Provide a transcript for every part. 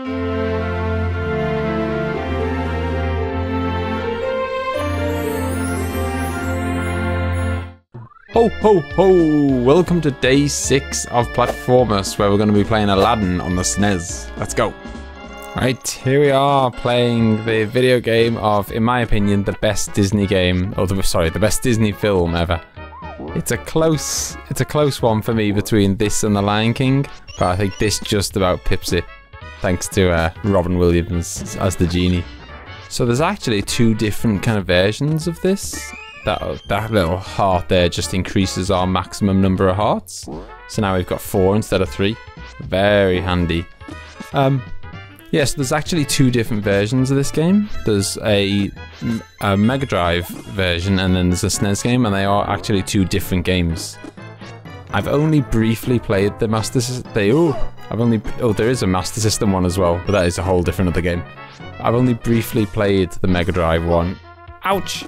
Ho ho ho! Welcome to day 6 of Platformas, where we're going to be playing Aladdin on the SNES. Let's go! Right, here we are playing the video game of, in my opinion, the best Disney game, or the best Disney film ever. It's a close one for me between this and The Lion King, but I think this just about pips it, thanks to Robin Williams as the genie. So there's actually 2 different kind of versions of this. That little heart there just increases our maximum number of hearts. So now we've got 4 instead of 3. Very handy. Yeah, so there's actually 2 different versions of this game. There's a Mega Drive version and then there's a SNES game, and they are actually 2 different games. I've only briefly played the Master System. There is a Master System one as well, but that is a whole different other game. I've only briefly played the Mega Drive one. Ouch!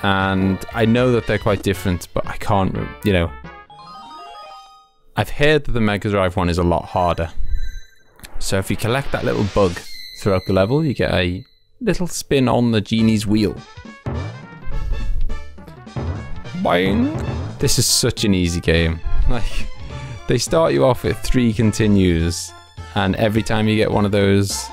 And I know that they're quite different, but I can't, you know. I've heard that the Mega Drive one is a lot harder. So if you collect that little bug throughout the level, you get a little spin on the genie's wheel. Boing! This is such an easy game. Like, they start you off with 3 continues, and every time you get one of those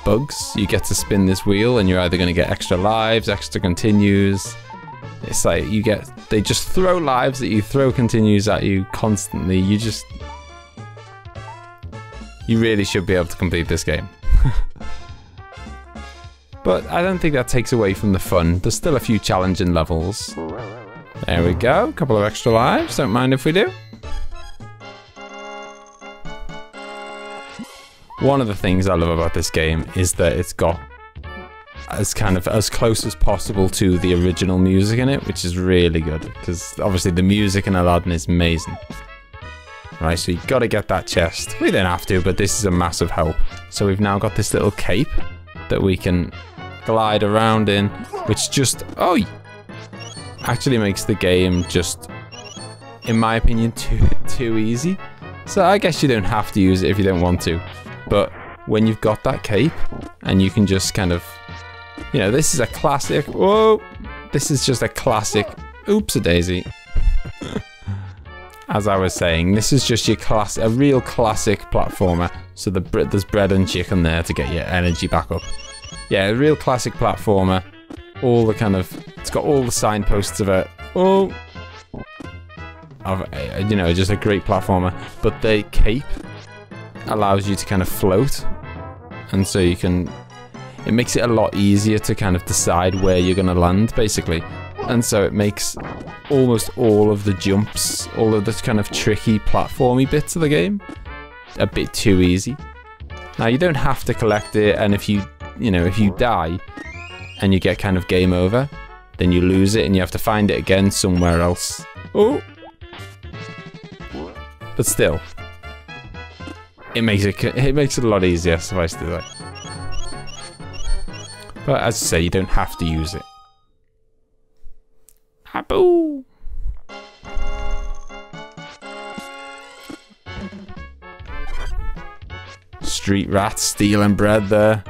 bugs, you get to spin this wheel, and you're either going to get extra lives, extra continues. It's like they just throw lives at you, throw continues at you constantly. You really should be able to complete this game. But I don't think that takes away from the fun. There's still a few challenging levels. There we go, a couple of extra lives, don't mind if we do. One of the things I love about this game is that it's got as close as possible to the original music in it, which is really good, because obviously the music in Aladdin is amazing. Right, so you've got to get that chest. We don't have to, but this is a massive help. So we've now got this little cape that we can glide around in, which just, actually makes the game just, in my opinion, too easy. So I guess you don't have to use it if you don't want to. But when you've got that cape, and you can just kind of, you know, this is a classic, whoa, this is just a classic, oops-a-daisy. As I was saying, this is just a real classic platformer. So there's bread and chicken there to get your energy back up. Yeah, a real classic platformer. It's got all the signposts of it. You know, just a great platformer. But the cape allows you to kind of float, and so it makes it a lot easier to kind of decide where you're going to land, basically. And so it makes almost all of the jumps, all of the kind of tricky platformy bits of the game a bit too easy. Now you don't have to collect it, and if you die and you get kind of game over, then you lose it and you have to find it again somewhere else. But still, it makes it a lot easier, suffice to say. But as I say, you don't have to use it. Haboo! Street rats stealing bread there.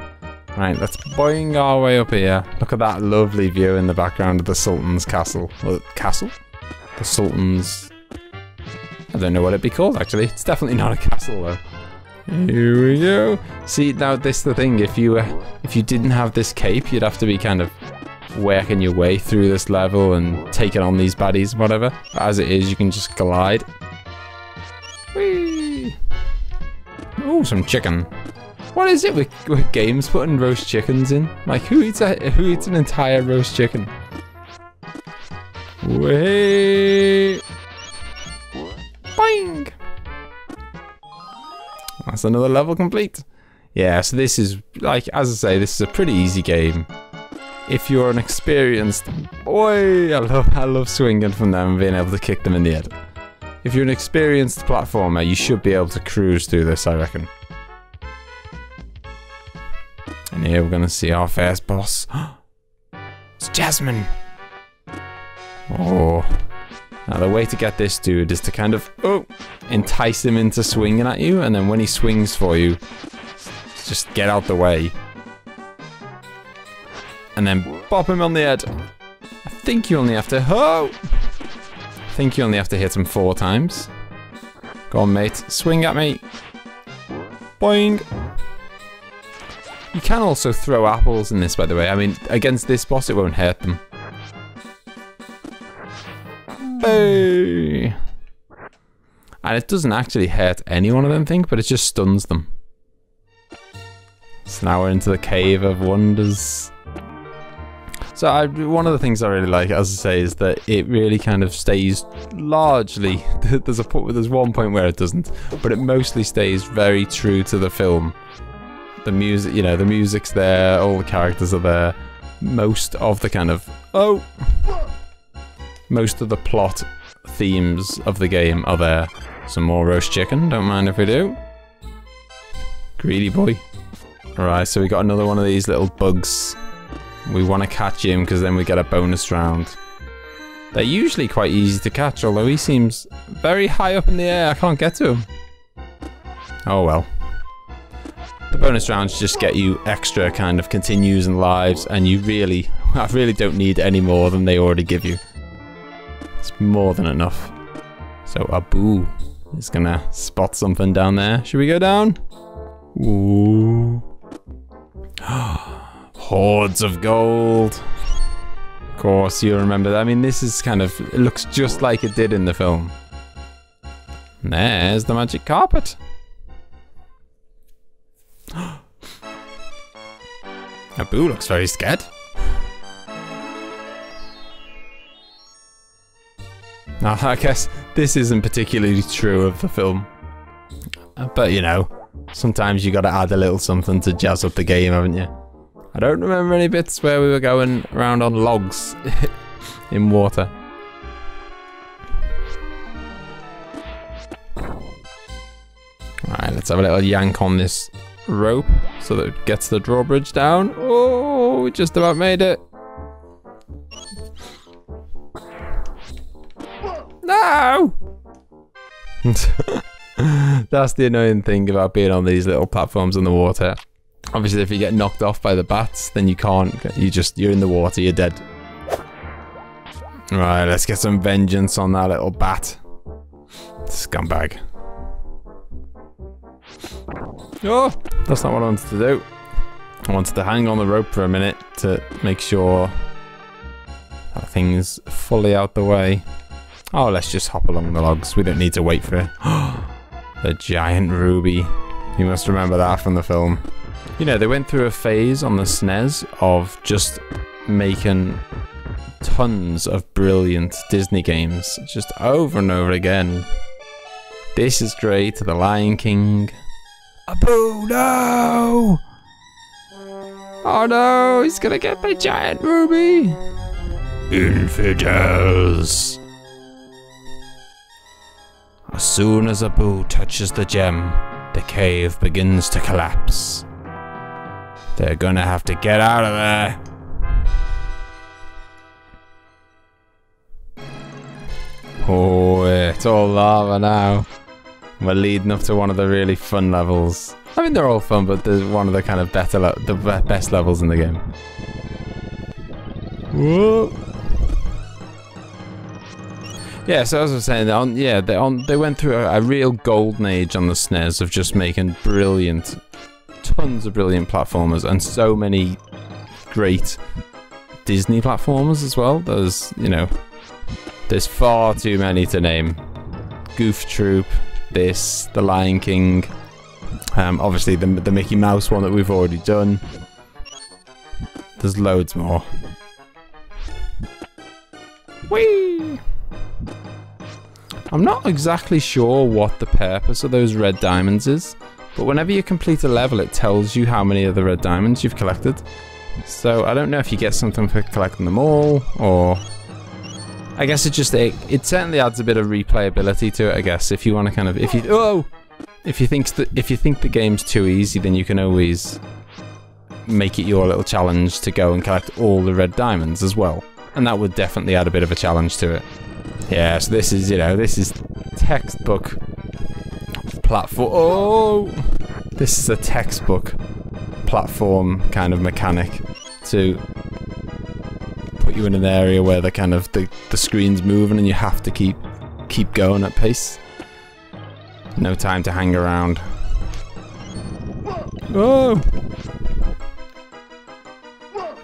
Right, let's boing our way up here. Look at that lovely view in the background of the Sultan's castle. Castle? The Sultan's... I don't know what it'd be called, actually. It's definitely not a castle, though. Here we go. See, now this is the thing. If you didn't have this cape, you'd have to be kind of working your way through this level and taking on these baddies and whatever. But as it is, you can just glide. Whee! Oh, some chicken. What is it with games putting roast chickens in? Like, who eats an entire roast chicken? Wait. Boing! That's another level complete. Yeah, so this is, like, as I say, this is a pretty easy game. If you're an experienced... Oi! I love swinging from them and being able to kick them in the head. If you're an experienced platformer, you should be able to cruise through this, I reckon. And here we're going to see our first boss. It's Jasmine! Oh. Now the way to get this dude is to kind of entice him into swinging at you, and then when he swings for you, Just get out the way. And then bop him on the head. I think you only have to... Oh! I think you only have to hit him 4 times. Go on, mate. Swing at me. Boing. You can also throw apples in this, by the way. I mean, against this boss, it won't hurt them. Hey. And it doesn't actually hurt any one of them, think, but it just stuns them. So now we're into the Cave of Wonders. So one of the things I really like, as I say, is that it really kind of stays largely... There's one point where it doesn't, but it mostly stays very true to the film. The music, you know, the music's there, all the characters are there. Most of the kind of... Oh! Most of the plot themes of the game are there. Some more roast chicken, don't mind if we do. Greedy boy. Alright, so we got another one of these little bugs. We want to catch him because then we get a bonus round. They're usually quite easy to catch, although he seems very high up in the air. I can't get to him. Oh well. The bonus rounds just get you extra kind of continues and lives, and I really don't need any more than they already give you. It's more than enough. So Abu is gonna spot something down there. Should we go down? Ooh. Hordes of gold. Of course, you remember that. I mean, this is kind of... It looks just like it did in the film. And there's the magic carpet. Abu looks very scared. Now, I guess this isn't particularly true of the film. But, you know, sometimes you gotta add a little something to jazz up the game, haven't you? I don't remember any bits where we were going around on logs in water. Alright, let's have a little yank on this rope so that it gets the drawbridge down. Oh, we just about made it. No! That's the annoying thing about being on these little platforms in the water. Obviously, if you get knocked off by the bats, then you can't. You're in the water, you're dead. Right, let's get some vengeance on that little bat. Scumbag. Oh, that's not what I wanted to do. I wanted to hang on the rope for a minute to make sure that thing's fully out the way. Oh, let's just hop along the logs. We don't need to wait for it. The giant ruby. You must remember that from the film. You know, they went through a phase on the SNES of just making tons of brilliant Disney games, just over and over again. This is great. The Lion King. Abu, no! Oh no, he's gonna get the giant ruby! Infidels! As soon as Abu touches the gem, the cave begins to collapse. They're gonna have to get out of there. Oh, it's all lava now. We're leading up to one of the really fun levels. I mean, they're all fun, but there's one of the kind of the best levels in the game. Whoa. Yeah, so as I was saying, they went through a real golden age on the SNES of just making tons of brilliant platformers, and so many great Disney platformers as well. There's far too many to name. Goof Troop, the Lion King, obviously the Mickey Mouse one that we've already done. There's loads more. Whee! I'm not exactly sure what the purpose of those red diamonds is, but whenever you complete a level, it tells you how many of the red diamonds you've collected. So I don't know if you get something for collecting them all, or I guess it certainly adds a bit of replayability to it. I guess if you want to kind of if you think the game's too easy, then you can always make it your little challenge to go and collect all the red diamonds as well, and that would definitely add a bit of a challenge to it. Yeah, so this is textbook platform. Oh, This is a textbook platform kind of mechanic to put you in an area where the kind of the screen's moving and you have to keep going at pace. No time to hang around. Oh!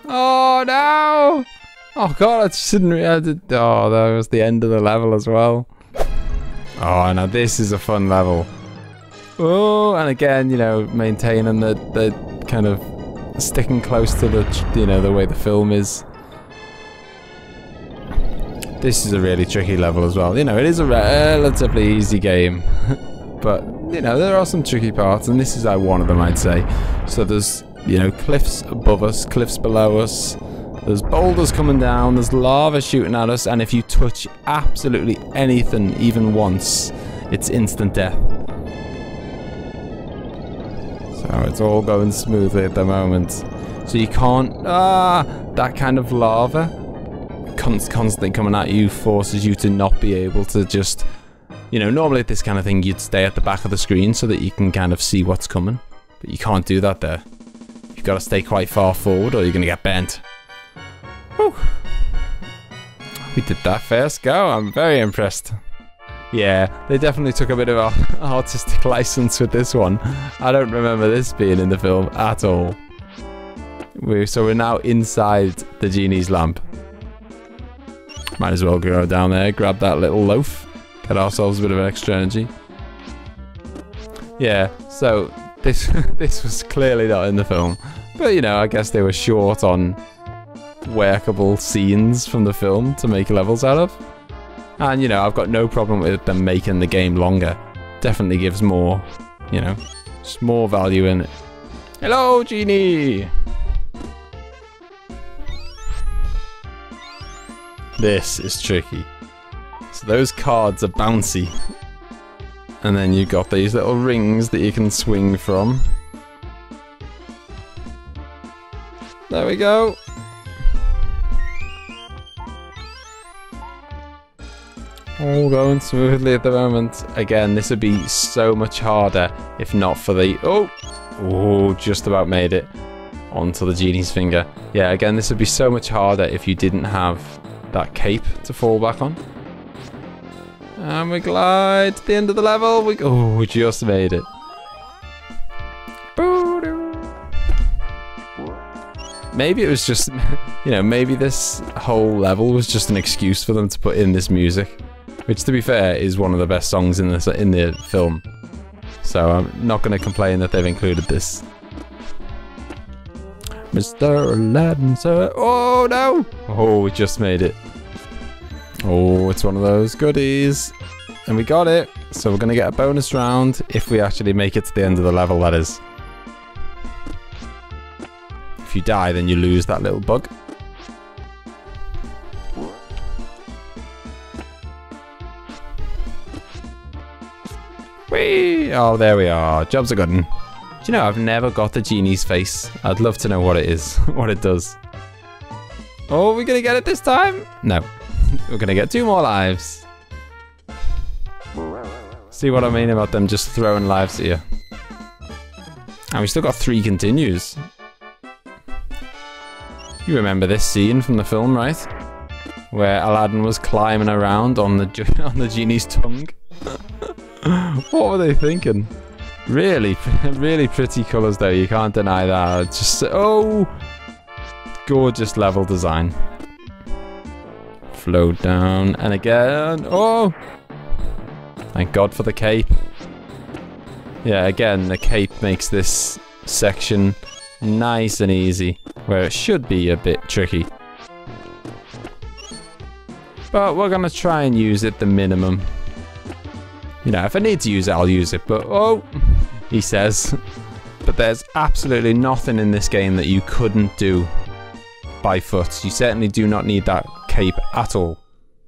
Oh no! Oh god, I just didn't realize it. Oh, that was the end of the level as well. Oh, now this is a fun level. Oh, and again, you know, maintaining the kind of sticking close to the, you know, the way the film is. This is a really tricky level as well. You know, it is a relatively easy game. But, you know, there are some tricky parts, and this is one of them, I'd say. So there's, you know, cliffs above us, cliffs below us. There's boulders coming down, there's lava shooting at us, and if you touch absolutely anything, even once, it's instant death. So it's all going smoothly at the moment. So you can't... that kind of lava constantly coming at you forces you to not be able to just... You know, normally at this kind of thing, you'd stay at the back of the screen so that you can kind of see what's coming. But you can't do that there. You've got to stay quite far forward or you're going to get bent. Whew. We did that first go. I'm very impressed. Yeah, they definitely took a bit of an artistic license with this one. I don't remember this being in the film at all. So we're now inside the genie's lamp. Might as well go down there, grab that little loaf. Get ourselves a bit of extra energy. Yeah, so this was clearly not in the film. But, you know, I guess they were short on workable scenes from the film to make levels out of. And, you know, I've got no problem with them making the game longer. Definitely gives more, you know, just more value in it. Hello, Genie! This is tricky. So those cards are bouncy. And then you've got these little rings that you can swing from. There we go. All going smoothly at the moment. Again, this would be so much harder if not for the... Oh, just about made it onto the genie's finger. Yeah, again, this would be so much harder if you didn't have that cape to fall back on. And we glide to the end of the level. We just made it. Maybe it was just, you know, maybe this whole level was just an excuse for them to put in this music. Which, to be fair, is one of the best songs in the film. So I'm not going to complain that they've included this. Mr. Aladdin, sir. Oh, no! Oh, we just made it. Oh, it's one of those goodies. And we got it. So we're going to get a bonus round if we actually make it to the end of the level, that is. If you die, then you lose that little bug. Whee! Oh, there we are. Job's a good one. Do you know, I've never got the genie's face. I'd love to know what it is, what it does. Oh, we're gonna get it this time? No. We're gonna get 2 more lives. See what I mean about them just throwing lives at you. And we still got 3 continues. You remember this scene from the film, right? Where Aladdin was climbing around on the genie's tongue. What were they thinking? Really, really pretty colours though, you can't deny that. Just, oh! Gorgeous level design. Flow down, and again, oh! Thank God for the cape. Yeah, again, the cape makes this section nice and easy, where it should be a bit tricky. But we're gonna try and use it the minimum. You know, if I need to use it, I'll use it, but oh, he says. But there's absolutely nothing in this game that you couldn't do by foot. You certainly do not need that cape at all.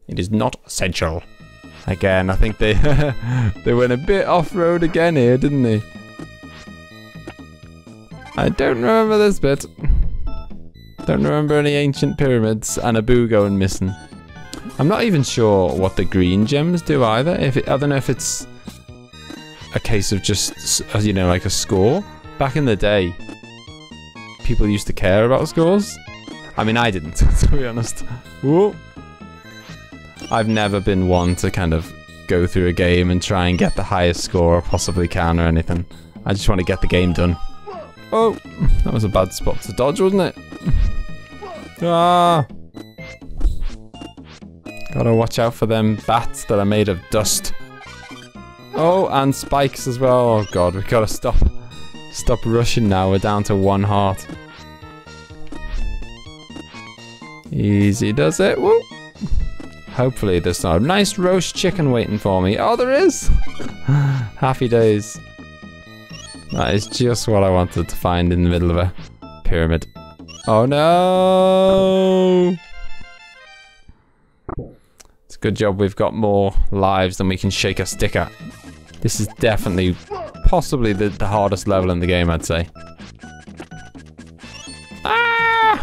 It is not essential. Again, I think they they went a bit off-road again here, didn't they? I don't remember this bit. Don't remember any ancient pyramids and a boo going missing. I'm not even sure what the green gems do either. I don't know if it's a case of just, you know, like a score. Back in the day, people used to care about scores. I mean, I didn't, to be honest. Whoa. I've never been one to kind of go through a game and try and get the highest score I possibly can or anything. I just want to get the game done. Oh, that was a bad spot to dodge, wasn't it? Ah. Gotta watch out for them bats that are made of dust. Oh, and spikes as well. Oh god, we gotta stop rushing now. We're down to 1 heart. Easy does it. Woo. Hopefully there's not a nice roast chicken waiting for me. Oh, there is. Happy days. That is just what I wanted to find in the middle of a pyramid. Oh no! It's a good job we've got more lives than we can shake a stick at. This is definitely, possibly the hardest level in the game, I'd say. Ah!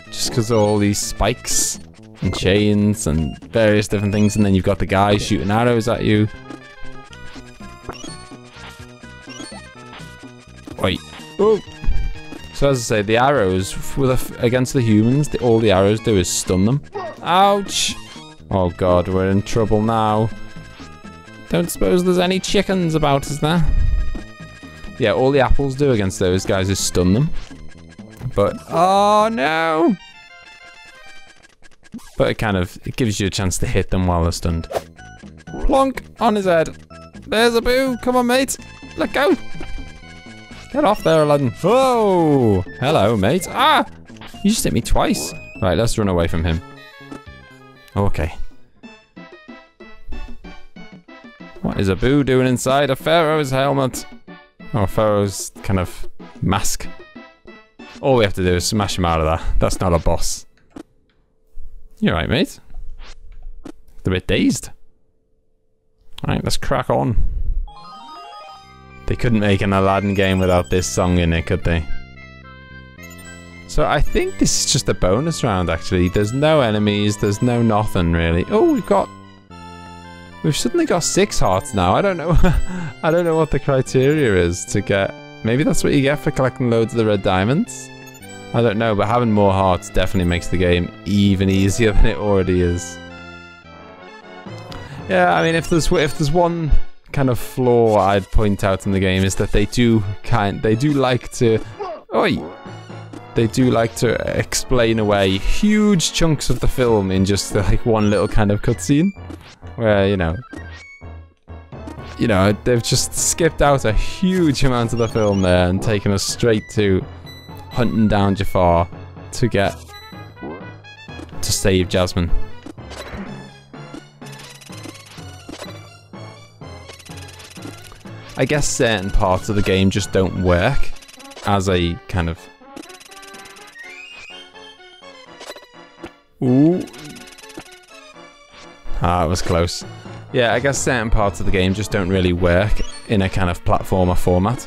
Just because of all these spikes and chains and various different things, and then you've got the guy shooting arrows at you. Wait. Oh. So as I say, the arrows against the humans, all the arrows do is stun them. Ouch! Oh god, we're in trouble now. Don't suppose there's any chickens about, is there? Yeah, all the apples do against those guys is stun them. But oh no! But it gives you a chance to hit them while they're stunned. Plonk on his head. There's a boo. Come on, mate. Let go. Get off there, Aladdin. Whoa! Hello, mate. Ah! You just hit me twice. Right, let's run away from him. Okay. What is a boo doing inside a pharaoh's helmet? Or pharaoh's kind of mask. All we have to do is smash him out of that. That's not a boss. You alright, mate? A bit dazed. Alright, let's crack on. They couldn't make an Aladdin game without this song in it, could they? So I think this is just a bonus round, actually. There's no enemies, there's no nothing, really. Oh, we've suddenly got 6 hearts now. I don't know. I don't know what the criteria is to get. Maybe that's what you get for collecting loads of the red diamonds. I don't know, but having more hearts definitely makes the game even easier than it already is. Yeah, I mean, if there's one kind of flaw I'd point out in the game is that they do like to explain away huge chunks of the film in just like one little kind of cutscene, where you know they've just skipped out a huge amount of the film there and taken us straight to hunting down Jafar to save Jasmine. I guess certain parts of the game just don't work as a kind of... Ooh. Ah, it was close. Yeah, I guess certain parts of the game just don't really work in a kind of platformer format.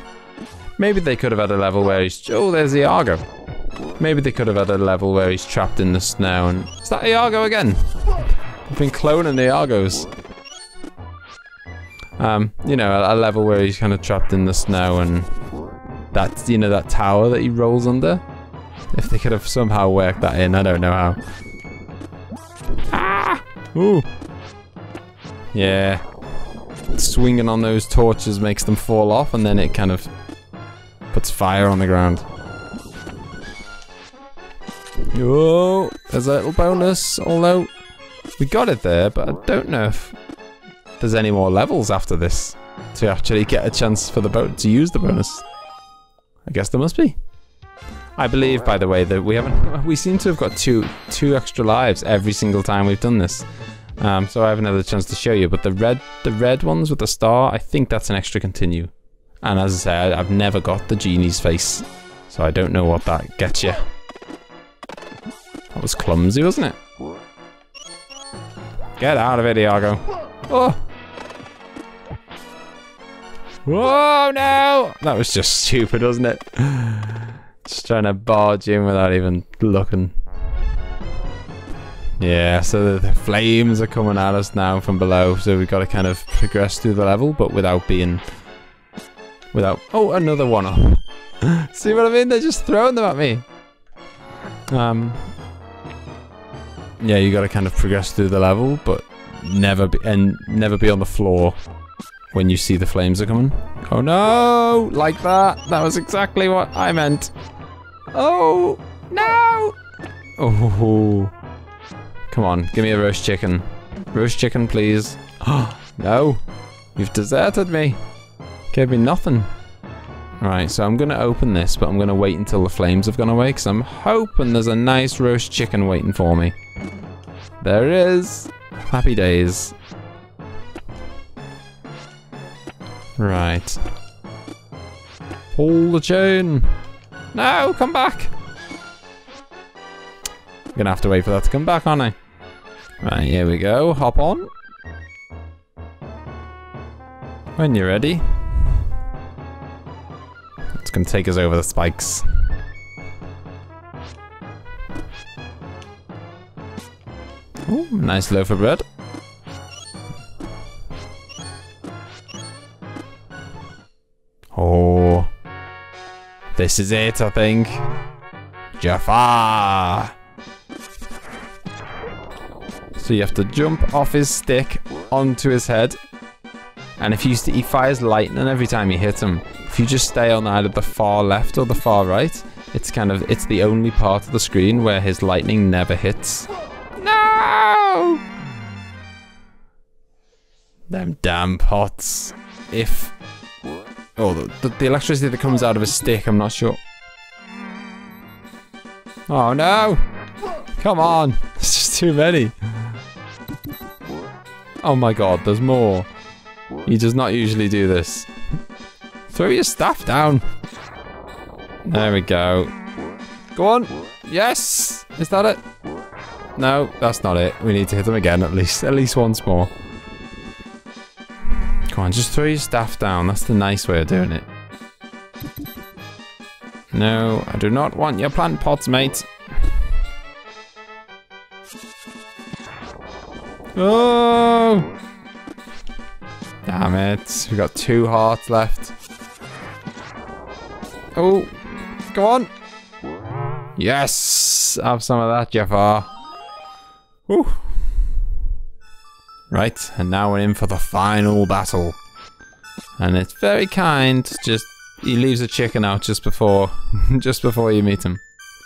Maybe they could have had a level where he's... Oh, there's Iago. Maybe they could have had a level where he's trapped in the snow and... Is that Iago again? I've been cloning Iagos. You know, a level where he's kind of trapped in the snow and that, you know, that tower that he rolls under. If they could have somehow worked that in, I don't know how. Ah! Ooh. Yeah. Swinging on those torches makes them fall off and then it kind of puts fire on the ground. Oh, there's a little bonus, although we got it there, but I don't know if there's any more levels after this to actually get a chance for the boat to use the bonus. I guess there must be. I believe, by the way, that we seem to have got two extra lives every single time we've done this. So I haven't had a chance to show you, but the red ones with the star, I think that's an extra continue. And as I say, I've never got the genie's face, so I don't know what that gets you. That was clumsy, wasn't it? Get out of it, Iago. Oh! Whoa, no! That was just stupid, wasn't it? Just trying to barge in without even looking. Yeah, so the flames are coming at us now from below, so we've got to kind of progress through the level, but without being... Oh, another one up. See what I mean? They're just throwing them at me. Yeah, you got to kind of progress through the level, but never be on the floor when you see the flames are coming. Oh no! Like that. That was exactly what I meant. Oh no! Oh, come on, give me a roast chicken. Roast chicken, please. Oh no! You've deserted me. Gave me nothing. Right, so I'm gonna open this, but I'm gonna wait until the flames have gone away, because I'm hoping there's a nice roast chicken waiting for me. There is. Happy days. Right. Pull the chain. No, come back. I'm gonna have to wait for that to come back, aren't I? Right, here we go. Hop on. When you're ready. It's gonna take us over the spikes. Ooh, nice loaf of bread. Oh, this is it, I think. Jafar. So you have to jump off his stick onto his head, and if he fires lightning every time you hit him. If you just stay on either the far left or the far right, it's the only part of the screen where his lightning never hits. No! Them damn pots. Oh, the electricity that comes out of his stick, I'm not sure. Oh no! Come on! There's just too many. Oh my god, there's more. He does not usually do this. Throw your staff down. There we go. Go on. Yes! Is that it? No, that's not it. We need to hit him again at least once more. Come on, just throw your staff down. That's the nice way of doing it. No, I do not want your plant pots, mate. Oh! Damn it. We've got 2 hearts left. Oh, go on. Yes! Have some of that, Jafar. Whew. Right, and now we're in for the final battle. And it's very kind, he leaves a chicken out just before you meet him.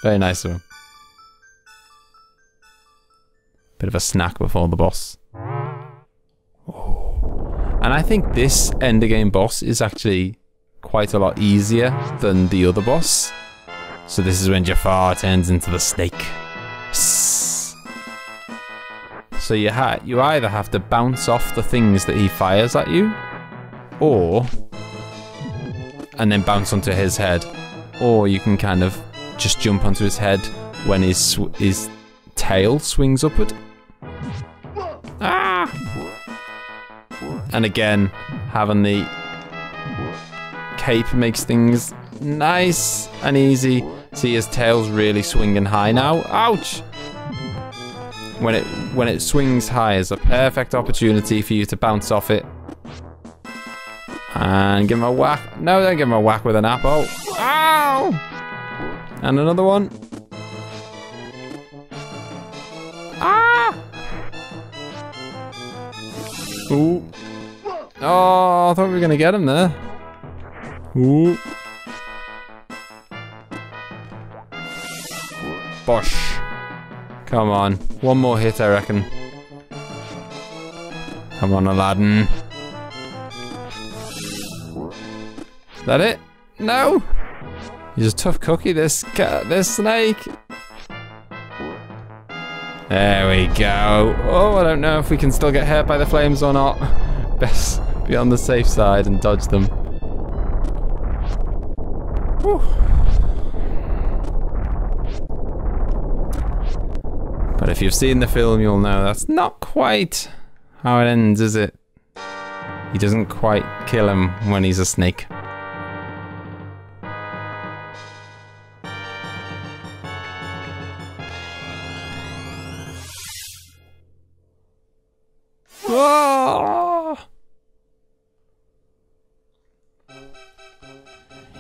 Very nice of him. Bit of a snack before the boss. Oh. And I think this end of game boss is actually quite a lot easier than the other boss. So this is when Jafar turns into the snake. So you either have to bounce off the things that he fires at you, and then bounce onto his head, or you can kind of just jump onto his head when his tail swings upward. Ah! And again, having the cape makes things nice and easy. See, his tail's really swinging high now. Ouch! When it swings high is a perfect opportunity for you to bounce off it. And give him a whack. No, don't give him a whack with an apple. Ow! And another one. Ah! Ooh. Oh, I thought we were gonna get him there. Ooh. Bosh. Come on. One more hit, I reckon. Come on, Aladdin. Is that it? No! He's a tough cookie, this snake. There we go. Oh, I don't know if we can still get hurt by the flames or not. Best be on the safe side and dodge them. Whew. But if you've seen the film, you'll know that's not quite how it ends, is it? He doesn't quite kill him when he's a snake. Ah!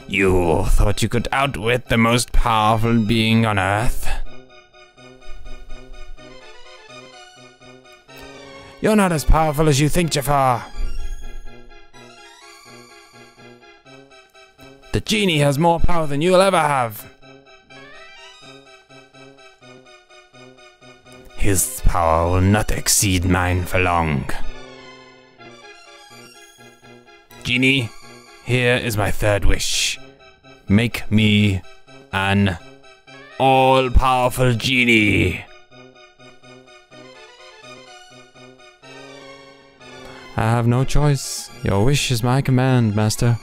You thought you could outwit the most powerful being on Earth? You're not as powerful as you think, Jafar. The genie has more power than you'll ever have. His power will not exceed mine for long. Genie, here is my third wish. Make me an all-powerful genie. I have no choice. Your wish is my command, Master.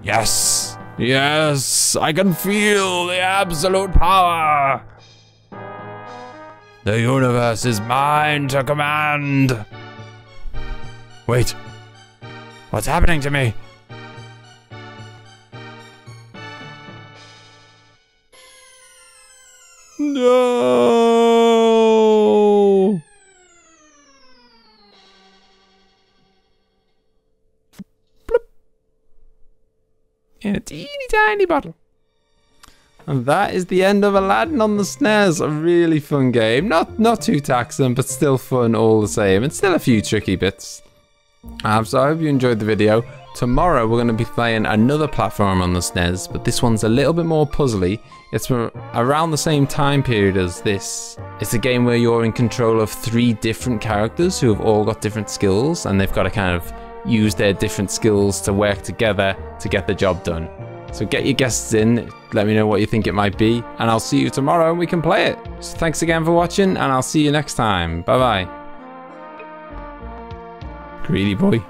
Yes! Yes! I can feel the absolute power! The universe is mine to command! Wait. What's happening to me? No! Bloop. In a teeny tiny bottle. And that is the end of Aladdin on the SNES. A really fun game. Not too taxing, but still fun all the same. And still a few tricky bits. So I hope you enjoyed the video. Tomorrow we're going to be playing another platform on the SNES, but this one's a little bit more puzzly. It's around the same time period as this. It's a game where you're in control of 3 different characters who have all got different skills, and they've got to kind of use their different skills to work together to get the job done. So get your guesses in, let me know what you think it might be, and I'll see you tomorrow and we can play it. So thanks again for watching, and I'll see you next time. Bye bye. Greedy boy.